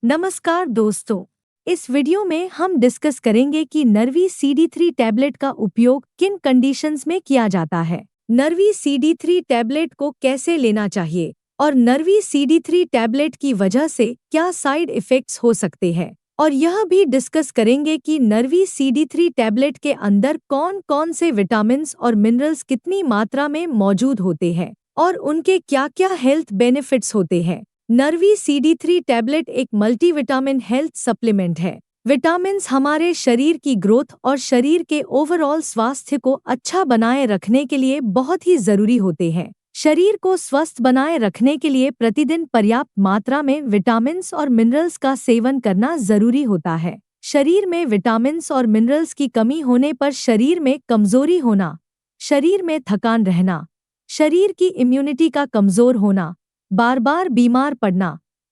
नमस्कार दोस्तों, इस वीडियो में हम डिस्कस करेंगे कि नरवी CD3 टैबलेट का उपयोग किन कंडीशंस में किया जाता है। नरवी CD3 टैबलेट को कैसे लेना चाहिए और नरवी CD3 टैबलेट की वजह से क्या साइड इफ़ेक्ट्स हो सकते हैं, और यह भी डिस्कस करेंगे कि नरवी CD3 टैबलेट के अंदर कौन कौन से विटामिन्स और मिनरल्स कितनी मात्रा में मौजूद होते हैं और उनके क्या क्या हेल्थ बेनिफिट्स होते हैं। नरवी CD3 टैबलेट एक मल्टीविटामिन हेल्थ सप्लीमेंट है। विटामिन्स हमारे शरीर की ग्रोथ और शरीर के ओवरऑल स्वास्थ्य को अच्छा बनाए रखने के लिए बहुत ही जरूरी होते हैं। शरीर को स्वस्थ बनाए रखने के लिए प्रतिदिन पर्याप्त मात्रा में विटामिन्स और मिनरल्स का सेवन करना जरूरी होता है। शरीर में विटामिन्स और मिनरल्स की कमी होने पर शरीर में कमजोरी होना, शरीर में थकान रहना, शरीर की इम्यूनिटी का कमजोर होना, बार बार बीमार पड़ना,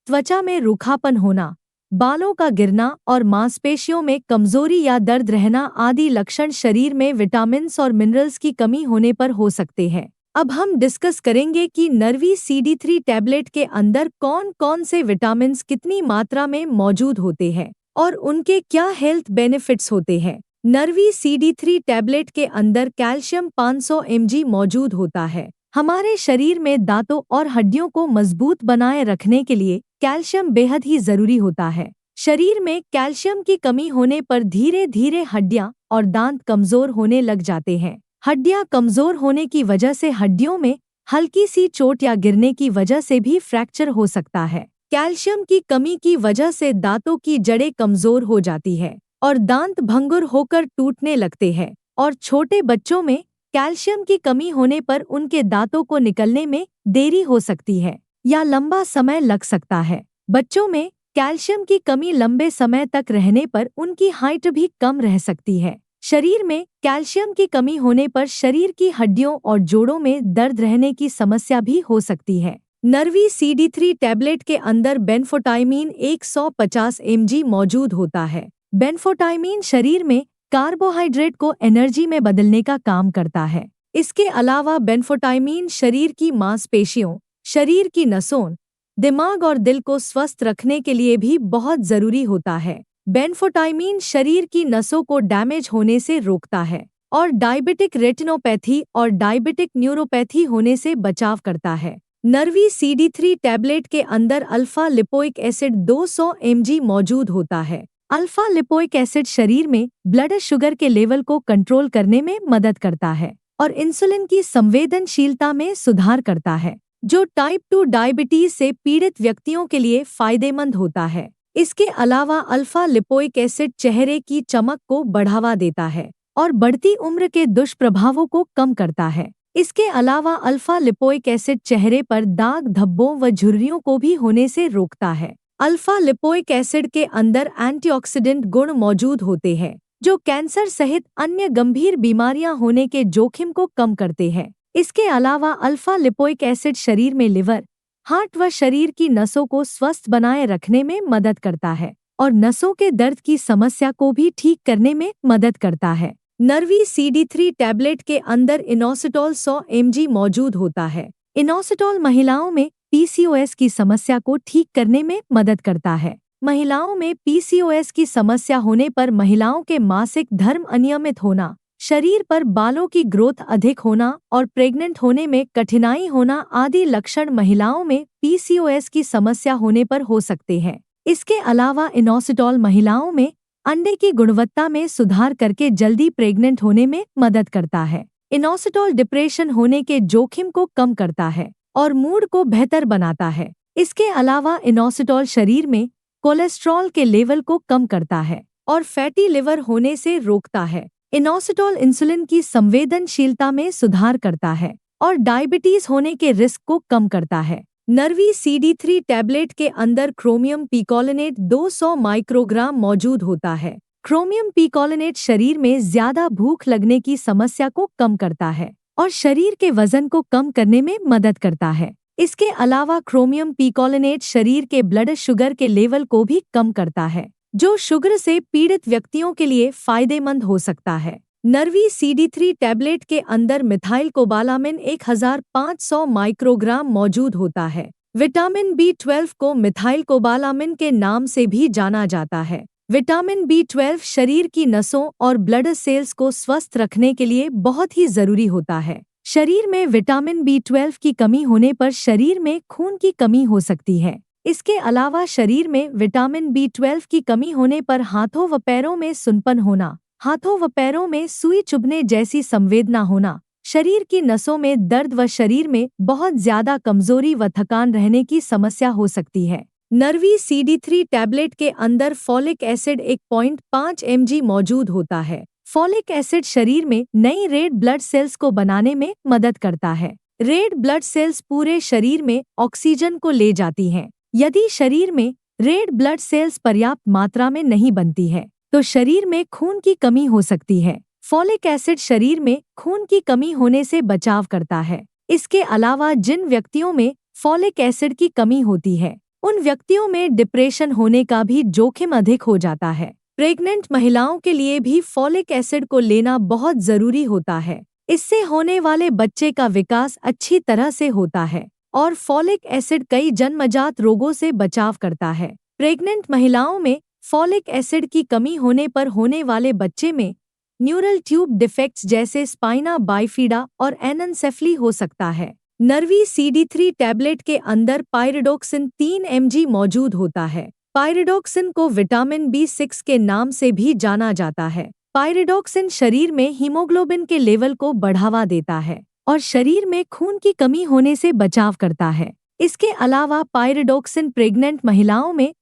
त्वचा में रूखापन होना, बालों का गिरना और मांसपेशियों में कमजोरी या दर्द रहना आदि लक्षण शरीर में विटामिन्स और मिनरल्स की कमी होने पर हो सकते हैं। अब हम डिस्कस करेंगे कि नरवी CD3 टैबलेट के अंदर कौन कौन से विटामिन्स कितनी मात्रा में मौजूद होते हैं और उनके क्या हेल्थ बेनिफिट्स होते हैं। नरवी CD3 टैबलेट के अंदर कैल्शियम 500 mg मौजूद होता है। हमारे शरीर में दांतों और हड्डियों को मजबूत बनाए रखने के लिए कैल्शियम बेहद ही जरूरी होता है। शरीर में कैल्शियम की कमी होने पर धीरे धीरे हड्डियां और दांत कमजोर होने लग जाते हैं। हड्डियां कमजोर होने की वजह से हड्डियों में हल्की सी चोट या गिरने की वजह से भी फ्रैक्चर हो सकता है। कैल्शियम की कमी की वजह से दांतों की जड़ें कमजोर हो जाती है और दांत भंगुर होकर टूटने लगते हैं, और छोटे बच्चों में कैल्शियम की कमी होने पर उनके दांतों को निकलने में देरी हो सकती है या लंबा समय लग सकता है। बच्चों में कैल्शियम की कमी लंबे समय तक रहने पर उनकी हाइट भी कम रह सकती है। शरीर में कैल्शियम की कमी होने पर शरीर की हड्डियों और जोड़ों में दर्द रहने की समस्या भी हो सकती है। नरवी CD3 टैबलेट के अंदर बेनफोटाइमीन 150 mg मौजूद होता है। बेनफोटाइमीन शरीर में कार्बोहाइड्रेट को एनर्जी में बदलने का काम करता है। इसके अलावा बेनफोटाइमीन शरीर की मांसपेशियों, शरीर की नसों, दिमाग और दिल को स्वस्थ रखने के लिए भी बहुत जरूरी होता है। बेनफोटाइमीन शरीर की नसों को डैमेज होने से रोकता है और डायबिटिक रेटिनोपैथी और डायबिटिक न्यूरोपैथी होने से बचाव करता है। नरवी CD3 टैबलेट के अंदर अल्फा लिपोइक एसिड 200 mg मौजूद होता है। अल्फा लिपोइक एसिड शरीर में ब्लड शुगर के लेवल को कंट्रोल करने में मदद करता है और इंसुलिन की संवेदनशीलता में सुधार करता है, जो टाइप 2 डायबिटीज से पीड़ित व्यक्तियों के लिए फायदेमंद होता है। इसके अलावा अल्फा लिपोइक एसिड चेहरे की चमक को बढ़ावा देता है और बढ़ती उम्र के दुष्प्रभावों को कम करता है। इसके अलावा अल्फा लिपोइक एसिड चेहरे पर दाग धब्बों व झुर्रियों को भी होने से रोकता है। अल्फा लिपोइक एसिड के अंदर एंटीऑक्सीडेंट गुण मौजूद होते हैं, जो कैंसर सहित अन्य गंभीर बीमारियां होने के जोखिम को कम करते हैं। इसके अलावा अल्फा लिपोइक एसिड शरीर में लिवर, हार्ट व शरीर की नसों को स्वस्थ बनाए रखने में मदद करता है और नसों के दर्द की समस्या को भी ठीक करने में मदद करता है। नरवी CD3 टैबलेट के अंदर इनोसिटोल 100 mg मौजूद होता है। इनोसिटोल महिलाओं में PCOS की समस्या को ठीक करने में मदद करता है। महिलाओं में PCOS की समस्या होने पर महिलाओं के मासिक धर्म अनियमित होना, शरीर पर बालों की ग्रोथ अधिक होना और प्रेग्नेंट होने में कठिनाई होना आदि लक्षण महिलाओं में PCOS की समस्या होने पर हो सकते हैं। इसके अलावा इनोसिटोल महिलाओं में अंडे की गुणवत्ता में सुधार करके जल्दी प्रेग्नेंट होने में मदद करता है। इनोसिटोल डिप्रेशन होने के जोखिम को कम करता है और मूड को बेहतर बनाता है। इसके अलावा इनोसिटोल शरीर में कोलेस्ट्रॉल के लेवल को कम करता है और फैटी लिवर होने से रोकता है। इनोसिटोल इंसुलिन की संवेदनशीलता में सुधार करता है और डायबिटीज होने के रिस्क को कम करता है। नरवी CD3 टैबलेट के अंदर क्रोमियम पिकोलिनेट 200 माइक्रोग्राम मौजूद होता है। क्रोमियम पिकोलिनेट शरीर में ज्यादा भूख लगने की समस्या को कम करता है और शरीर के वजन को कम करने में मदद करता है। इसके अलावा क्रोमियम पिकोलिनेट शरीर के ब्लड शुगर के लेवल को भी कम करता है, जो शुगर से पीड़ित व्यक्तियों के लिए फायदेमंद हो सकता है। नरवी CD3 टैबलेट के अंदर मिथाइल कोबालामिन 1500 माइक्रोग्राम मौजूद होता है। विटामिन B12 को मिथाइलकोबालामिन के नाम से भी जाना जाता है। विटामिन B12 शरीर की नसों और ब्लड सेल्स को स्वस्थ रखने के लिए बहुत ही जरूरी होता है। शरीर में विटामिन B12 की कमी होने पर शरीर में खून की कमी हो सकती है। इसके अलावा शरीर में विटामिन B12 की कमी होने पर हाथों व पैरों में सुनपन होना, हाथों व पैरों में सुई चुभने जैसी संवेदना होना, शरीर की नसों में दर्द व शरीर में बहुत ज्यादा कमजोरी व थकान रहने की समस्या हो सकती है। नरवी CD3 टैबलेट के अंदर फॉलिक एसिड 1.5 mg मौजूद होता है। फॉलिक एसिड शरीर में नई रेड ब्लड सेल्स को बनाने में मदद करता है। रेड ब्लड सेल्स पूरे शरीर में ऑक्सीजन को ले जाती हैं। यदि शरीर में रेड ब्लड सेल्स पर्याप्त मात्रा में नहीं बनती है तो शरीर में खून की कमी हो सकती है। फॉलिक एसिड शरीर में खून की कमी होने से बचाव करता है। इसके अलावा जिन व्यक्तियों में फॉलिक एसिड की कमी होती है उन व्यक्तियों में डिप्रेशन होने का भी जोखिम अधिक हो जाता है। प्रेग्नेंट महिलाओं के लिए भी फॉलिक एसिड को लेना बहुत जरूरी होता है। इससे होने वाले बच्चे का विकास अच्छी तरह से होता है और फॉलिक एसिड कई जन्मजात रोगों से बचाव करता है। प्रेग्नेंट महिलाओं में फॉलिक एसिड की कमी होने पर होने वाले बच्चे में न्यूरल ट्यूब डिफेक्ट्स जैसे स्पाइना बाइफिडा और एनएनसेफली हो सकता है। नरवी CD3 टैबलेट के अंदर पाइरिडोक्सिन 3 mg मौजूद होता है। पाइरिडोक्सिन को विटामिन B6 के नाम से भी जाना जाता है। पाइरिडोक्सिन शरीर में हीमोग्लोबिन के लेवल को बढ़ावा देता है और शरीर में खून की कमी होने से बचाव करता है। इसके अलावा पाइरिडोक्सिन प्रेग्नेंट महिलाओं में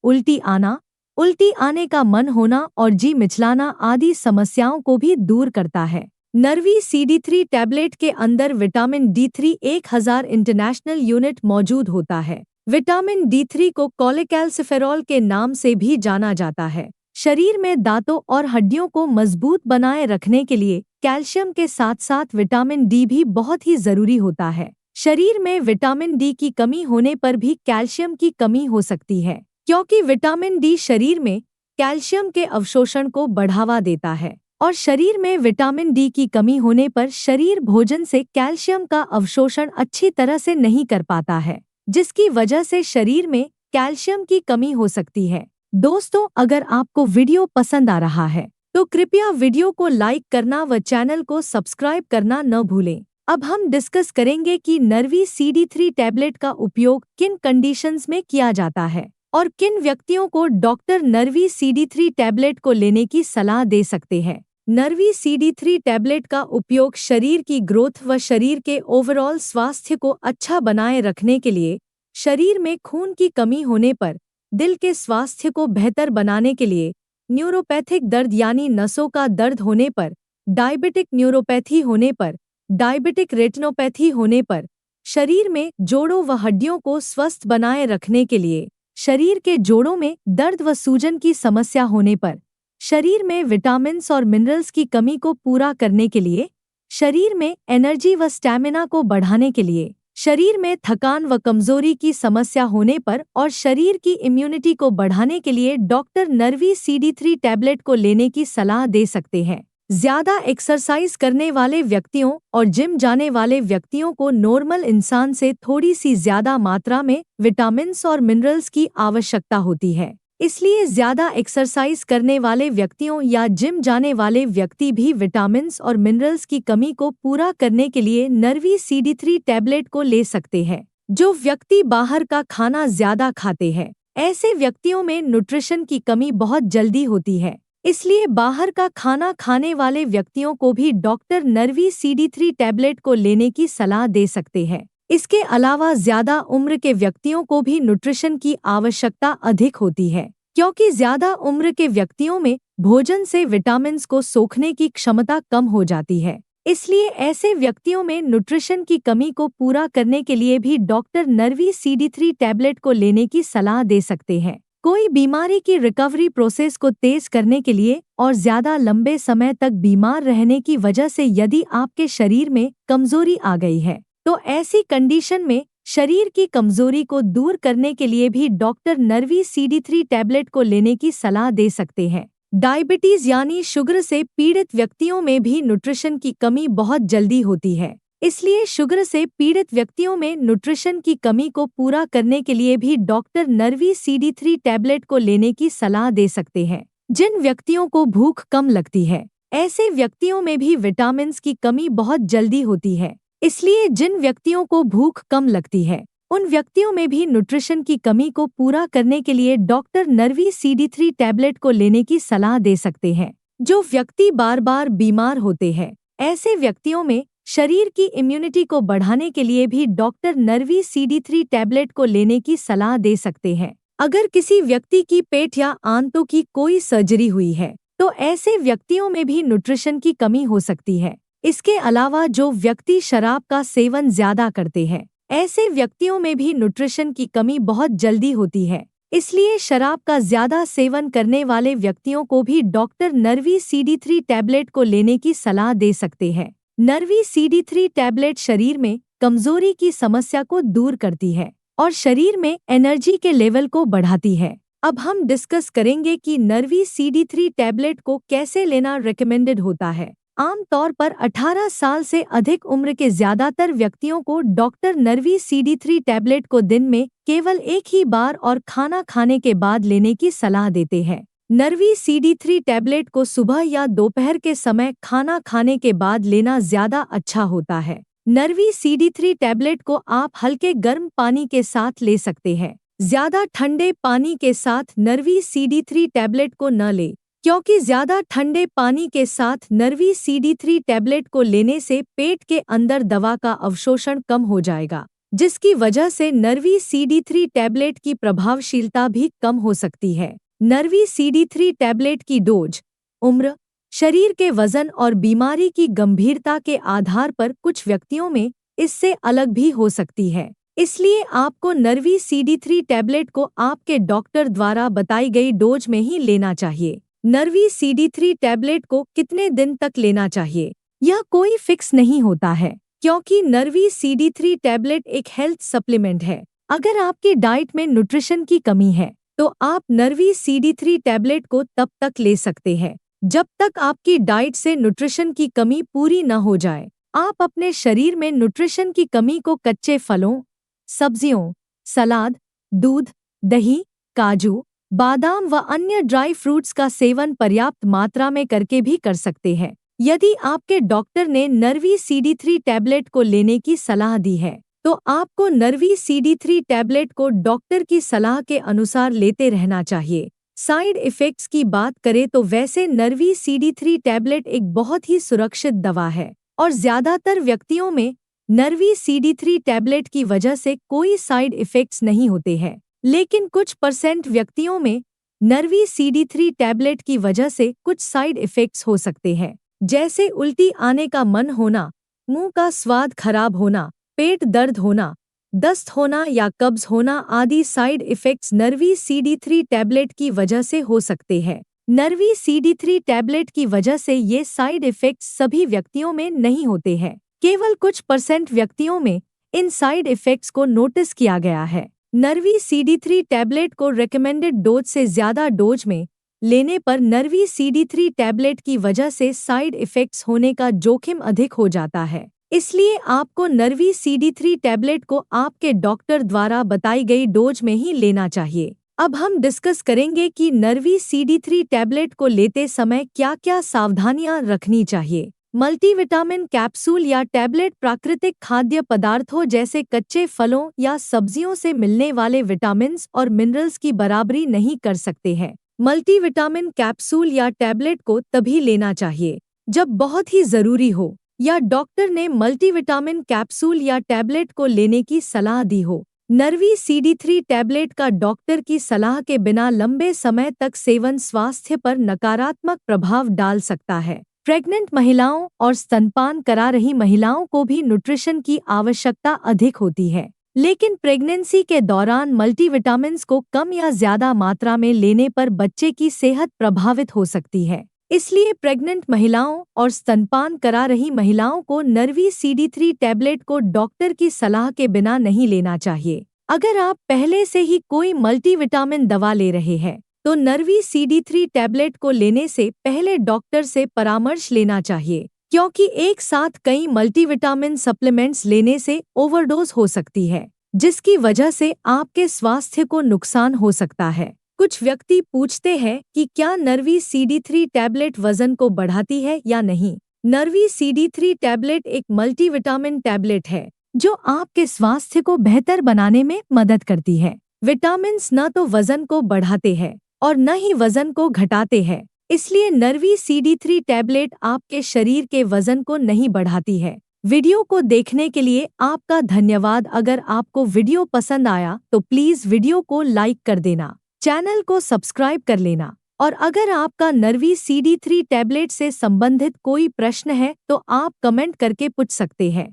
उल्टी आने का मन होना और जी मिचलाना आदि समस्याओं को भी दूर करता है। नरवी CD3 टैबलेट के अंदर विटामिन D3 1000 इंटरनेशनल यूनिट मौजूद होता है। विटामिन D3 को कोलेकैल्सिफेरॉल के नाम से भी जाना जाता है। शरीर में दांतों और हड्डियों को मजबूत बनाए रखने के लिए कैल्शियम के साथ साथ विटामिन D भी बहुत ही जरूरी होता है। शरीर में विटामिन D की कमी होने पर भी कैल्शियम की कमी हो सकती है, क्योंकि विटामिन D शरीर में कैल्शियम के अवशोषण को बढ़ावा देता है और शरीर में विटामिन D की कमी होने पर शरीर भोजन से कैल्शियम का अवशोषण अच्छी तरह से नहीं कर पाता है, जिसकी वजह से शरीर में कैल्शियम की कमी हो सकती है। दोस्तों, अगर आपको वीडियो पसंद आ रहा है तो कृपया वीडियो को लाइक करना व चैनल को सब्सक्राइब करना न भूलें। अब हम डिस्कस करेंगे कि नरवी CD3 टैबलेट का उपयोग किन कंडीशंस में किया जाता है और किन व्यक्तियों को डॉक्टर नरवी CD3 टैबलेट को लेने की सलाह दे सकते हैं। नरवी CD3 टैबलेट का उपयोग शरीर की ग्रोथ व शरीर के ओवरऑल स्वास्थ्य को अच्छा बनाए रखने के लिए, शरीर में खून की कमी होने पर, दिल के स्वास्थ्य को बेहतर बनाने के लिए, न्यूरोपैथिक दर्द यानी नसों का दर्द होने पर, डायबिटिक न्यूरोपैथी होने पर, डायबिटिक रेटिनोपैथी होने पर, शरीर में जोड़ों व हड्डियों को स्वस्थ बनाए रखने के लिए, शरीर के जोड़ों में दर्द व सूजन की समस्या होने पर, शरीर में विटामिन्स और मिनरल्स की कमी को पूरा करने के लिए, शरीर में एनर्जी व स्टैमिना को बढ़ाने के लिए, शरीर में थकान व कमजोरी की समस्या होने पर और शरीर की इम्यूनिटी को बढ़ाने के लिए डॉक्टर नरवी CD3 टैबलेट को लेने की सलाह दे सकते हैं। ज्यादा एक्सरसाइज करने वाले व्यक्तियों और जिम जाने वाले व्यक्तियों को नॉर्मल इंसान से थोड़ी सी ज्यादा मात्रा में विटामिन्स और मिनरल्स की आवश्यकता होती है। इसलिए ज्यादा एक्सरसाइज करने वाले व्यक्तियों या जिम जाने वाले व्यक्ति भी विटामिन्स और मिनरल्स की कमी को पूरा करने के लिए नरवी CD3 टैबलेट को ले सकते हैं। जो व्यक्ति बाहर का खाना ज्यादा खाते हैं, ऐसे व्यक्तियों में न्यूट्रिशन की कमी बहुत जल्दी होती है। इसलिए बाहर का खाना खाने वाले व्यक्तियों को भी डॉक्टर नरवी CD3 टैबलेट को लेने की सलाह दे सकते हैं। इसके अलावा ज्यादा उम्र के व्यक्तियों को भी न्यूट्रिशन की आवश्यकता अधिक होती है, क्योंकि ज्यादा उम्र के व्यक्तियों में भोजन से विटामिन्स को सोखने की क्षमता कम हो जाती है। इसलिए ऐसे व्यक्तियों में न्यूट्रिशन की कमी को पूरा करने के लिए भी डॉक्टर नरवी CD3 टैबलेट को लेने की सलाह दे सकते हैं। कोई बीमारी की रिकवरी प्रोसेस को तेज करने के लिए और ज्यादा लंबे समय तक बीमार रहने की वजह से यदि आपके शरीर में कमजोरी आ गई है, तो ऐसी कंडीशन में शरीर की कमजोरी को दूर करने के लिए भी डॉक्टर नरवी CD3 टैबलेट को लेने की सलाह दे सकते हैं। डायबिटीज यानी शुगर से पीड़ित व्यक्तियों में भी न्यूट्रिशन की कमी बहुत जल्दी होती है। इसलिए शुगर से पीड़ित व्यक्तियों में न्यूट्रिशन की कमी को पूरा करने के लिए भी डॉक्टर नरवी CD3 टैबलेट को लेने की सलाह दे सकते हैं। जिन व्यक्तियों को भूख कम लगती है, ऐसे व्यक्तियों में भी विटामिन्स की कमी बहुत जल्दी होती है। इसलिए जिन व्यक्तियों को भूख कम लगती है, उन व्यक्तियों में भी न्यूट्रिशन की कमी को पूरा करने के लिए डॉक्टर नरवी CD3 टैबलेट को लेने की सलाह दे सकते हैं। जो व्यक्ति बार बार बीमार होते हैं, ऐसे व्यक्तियों में शरीर की इम्यूनिटी को बढ़ाने के लिए भी डॉक्टर नरवी CD3 टैबलेट को लेने की सलाह दे सकते हैं। अगर किसी व्यक्ति की पेट या आंतों की कोई सर्जरी हुई है, तो ऐसे व्यक्तियों में भी न्यूट्रिशन की कमी हो सकती है। इसके अलावा जो व्यक्ति शराब का सेवन ज्यादा करते हैं, ऐसे व्यक्तियों में भी न्यूट्रिशन की कमी बहुत जल्दी होती है। इसलिए शराब का ज्यादा सेवन करने वाले व्यक्तियों को भी डॉक्टर नरवी CD3 टैबलेट को लेने की सलाह दे सकते हैं। नरवी CD3 टैबलेट शरीर में कमजोरी की समस्या को दूर करती है और शरीर में एनर्जी के लेवल को बढ़ाती है। अब हम डिस्कस करेंगे कि नरवी CD3 टैबलेट को कैसे लेना रेकमेंडेड होता है। आमतौर पर 18 साल से अधिक उम्र के ज्यादातर व्यक्तियों को डॉक्टर नरवी CD3 टैबलेट को दिन में केवल एक ही बार और खाना खाने के बाद लेने की सलाह देते हैं। नरवी CD3 टैबलेट को सुबह या दोपहर के समय खाना खाने के बाद लेना ज्यादा अच्छा होता है। नरवी CD3 टैबलेट को आप हल्के गर्म पानी के साथ ले सकते हैं। ज्यादा ठंडे पानी के साथ नरवी CD3 टैबलेट को न लें, क्योंकि ज्यादा ठंडे पानी के साथ नरवी CD3 टैबलेट को लेने से पेट के अंदर दवा का अवशोषण कम हो जाएगा, जिसकी वजह से नरवी CD3 टैबलेट की प्रभावशीलता भी कम हो सकती है। नरवी CD3 टैबलेट की डोज, उम्र, शरीर के वजन और बीमारी की गंभीरता के आधार पर कुछ व्यक्तियों में इससे अलग भी हो सकती है। इसलिए आपको नरवी CD3 टैबलेट को आपके डॉक्टर द्वारा बताई गई डोज में ही लेना चाहिए। नरवी CD3 टैबलेट को कितने दिन तक लेना चाहिए, यह कोई फिक्स नहीं होता है, क्योंकि नरवी CD3 टैबलेट एक हेल्थ सप्लीमेंट है। अगर आपकी डाइट में न्यूट्रिशन की कमी है, तो आप नरवी CD3 टैबलेट को तब तक ले सकते हैं जब तक आपकी डाइट से न्यूट्रिशन की कमी पूरी न हो जाए। आप अपने शरीर में न्यूट्रिशन की कमी को कच्चे फलों, सब्जियों, सलाद, दूध, दही, काजू, बादाम व अन्य ड्राई फ्रूट्स का सेवन पर्याप्त मात्रा में करके भी कर सकते हैं। यदि आपके डॉक्टर ने नरवी CD3 टैबलेट को लेने की सलाह दी है, तो आपको नरवी CD3 टैबलेट को डॉक्टर की सलाह के अनुसार लेते रहना चाहिए। साइड इफ़ेक्ट्स की बात करें तो वैसे नरवी CD3 टैबलेट एक बहुत ही सुरक्षित दवा है और ज्यादातर व्यक्तियों में नरवी CD3 टैबलेट की वजह से कोई साइड इफ़ेक्ट्स नहीं होते हैं। लेकिन कुछ % व्यक्तियों में नरवी CD3 टैबलेट की वजह से कुछ साइड इफ़ेक्ट्स हो सकते हैं, जैसे उल्टी आने का मन होना, मुंह का स्वाद खराब होना, पेट दर्द होना, दस्त होना या कब्ज होना आदि साइड इफ़ेक्ट्स नरवी CD3 टैबलेट की वजह से हो सकते हैं। नरवी CD3 टैबलेट की वजह से ये साइड इफ़ेक्ट्स सभी व्यक्तियों में नहीं होते हैं, केवल कुछ % व्यक्तियों में इन साइड इफ़ेक्ट्स को नोटिस किया गया है। नरवी CD3 टैबलेट को रेकमेंडेड डोज से ज़्यादा डोज में लेने पर नरवी CD3 टैबलेट की वजह से साइड इफ़ेक्ट्स होने का जोखिम अधिक हो जाता है। इसलिए आपको नरवी CD3 टैबलेट को आपके डॉक्टर द्वारा बताई गई डोज में ही लेना चाहिए। अब हम डिस्कस करेंगे कि नरवी CD3 टैबलेट को लेते समय क्या-क्या सावधानियां रखनी चाहिए। मल्टीविटामिन कैप्सूल या टैबलेट प्राकृतिक खाद्य पदार्थों जैसे कच्चे फलों या सब्जियों से मिलने वाले विटामिन्स और मिनरल्स की बराबरी नहीं कर सकते हैं। मल्टीविटामिन कैप्सूल या टैबलेट को तभी लेना चाहिए जब बहुत ही जरूरी हो या डॉक्टर ने मल्टीविटामिन कैप्सूल या टैबलेट को लेने की सलाह दी हो। नरवी CD3 टैबलेट का डॉक्टर की सलाह के बिना लंबे समय तक सेवन स्वास्थ्य पर नकारात्मक प्रभाव डाल सकता है। प्रेग्नेंट महिलाओं और स्तनपान करा रही महिलाओं को भी न्यूट्रिशन की आवश्यकता अधिक होती है, लेकिन प्रेगनेंसी के दौरान मल्टीविटामिन्स को कम या ज्यादा मात्रा में लेने पर बच्चे की सेहत प्रभावित हो सकती है। इसलिए प्रेग्नेंट महिलाओं और स्तनपान करा रही महिलाओं को नरवी CD3 टैबलेट को डॉक्टर की सलाह के बिना नहीं लेना चाहिए। अगर आप पहले से ही कोई मल्टीविटामिन दवा ले रहे हैं, तो नरवी CD3 टैबलेट को लेने से पहले डॉक्टर से परामर्श लेना चाहिए, क्योंकि एक साथ कई मल्टीविटामिन सप्लीमेंट्स लेने से ओवरडोज हो सकती है, जिसकी वजह से आपके स्वास्थ्य को नुकसान हो सकता है। कुछ व्यक्ति पूछते हैं कि क्या नरवी CD3 टैबलेट वजन को बढ़ाती है या नहीं। नरवी CD3 टैबलेट एक मल्टीविटामिन टैबलेट है जो आपके स्वास्थ्य को बेहतर बनाने में मदद करती है। विटामिन्स न तो वजन को बढ़ाते हैं और न ही वजन को घटाते हैं, इसलिए नरवी CD3 टैबलेट आपके शरीर के वजन को नहीं बढ़ाती है। वीडियो को देखने के लिए आपका धन्यवाद। अगर आपको वीडियो पसंद आया तो प्लीज वीडियो को लाइक कर देना, चैनल को सब्सक्राइब कर लेना, और अगर आपका नरवी CD3 टैबलेट से संबंधित कोई प्रश्न है तो आप कमेंट करके पूछ सकते हैं।